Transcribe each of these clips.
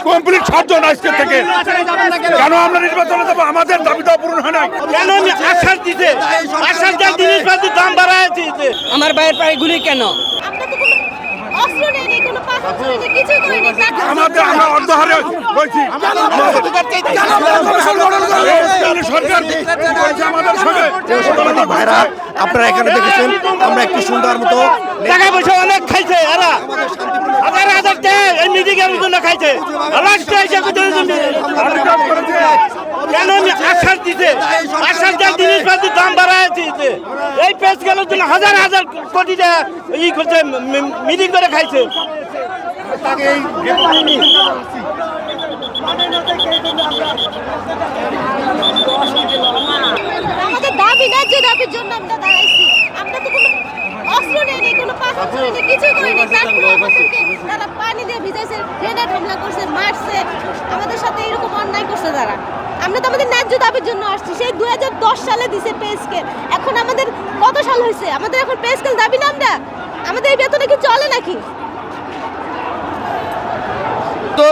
Complete 7 জন আজকে থেকে। কেন আমরা নির্বাচনে যাবো? আমাদের দাবিটা পূরণ হয় না কেন? আশ্বাস দিতে আশ্বাস দেওয়ার জিনিসপাতির দাম বাড়ায় দিতে। আমার ভাইয়ের পায়ে গুলি কেন? আমরা তো কোনো অস্ত্র নেই, কোনো পাথর নেই, কিছুই করিনি। আমাদের আমরা অর্ধহারে বলছি সরকার আমাদের সঙ্গে। ভাইরা আপনারা এখানে দেখেছেন আমরা একটি সুন্দর মতো টাকা পয়সা অনেক খাইছে এরা, হাজার হাজার টাকা এই মিটিং এর জন্য খাইছে। রাষ্ট্র এসে কেন? আশ্বাস দিতে আশ্বাস দেওয়ার জিনিসপাতির দাম বাড়ায় দিতে। এই পেশ গেলের জন্য হাজার হাজার কোটি টাকা ই করছে, মিটিং করে খাইছে। আমাদের দাবি ন্যায্য দাবির জন্য আমরা দাঁড়াইছি। আমরা তো কোনো অস্ত্র নেই, কোনো পাথর নেই, কিছুই করিনি। তারপরে আমাদেরকে তারা পানি দিয়ে ভিজাইছে, গ্রেনেড হামলা করছে, মারছে, আমাদের সাথে এরকম অন্যায় করছে তারা। আমরা তো আমাদের ন্যায্য দাবির জন্য আসছি। সেই 2010 সালে দিছে পে স্কেল। এখন আমাদের কত সাল হয়েছে? আমাদের এখন পে স্কেল দাবি না আমরা? আমাদের এই বেতনে কি চলে নাকি? তো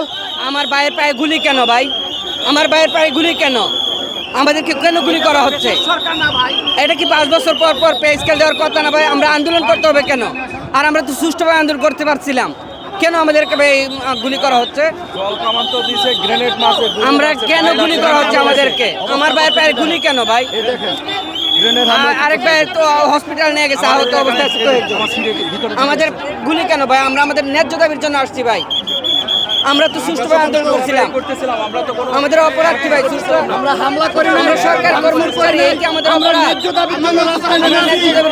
আমার ভাইয়ের পায়ে গুলি কেন ভাই? আমার ভাইয়ের পায়ে গুলি কেন? আমাদেরকে কেন গুলি করা হচ্ছে? এটা কি 5 বছর পর পর পে স্কেল দেওয়ার কথা না ভাই? আমরা আন্দোলন করতে হবে কেন? আর আমরা তো সুষ্ঠুভাবে আন্দোলন করতে পারছিলাম, কেন আমাদেরকে গুলি করা হচ্ছে? আমরা কেন গুলি করা হচ্ছে আমাদেরকে? আমার ভাইয়ের পায়ে গুলি কেন ভাই? আরেক ভাই তো হসপিটাল নিয়ে গেছে আহত অবস্থায়। আমাদের গুলি কেন ভাই? আমরা আমাদের ন্যায্য দাবির জন্য আসছি ভাই। আমরা তো সুষ্ঠুভাবে আন্দোলন করছিলাম, আমাদের অপরাধ কি ভাই? আমরা হামলা করি, আমরা সরকার কর্মচারী, এই কি আমাদের অপরাধ? আমরা ন্যায্য দাবির জন্য আসছিলাম।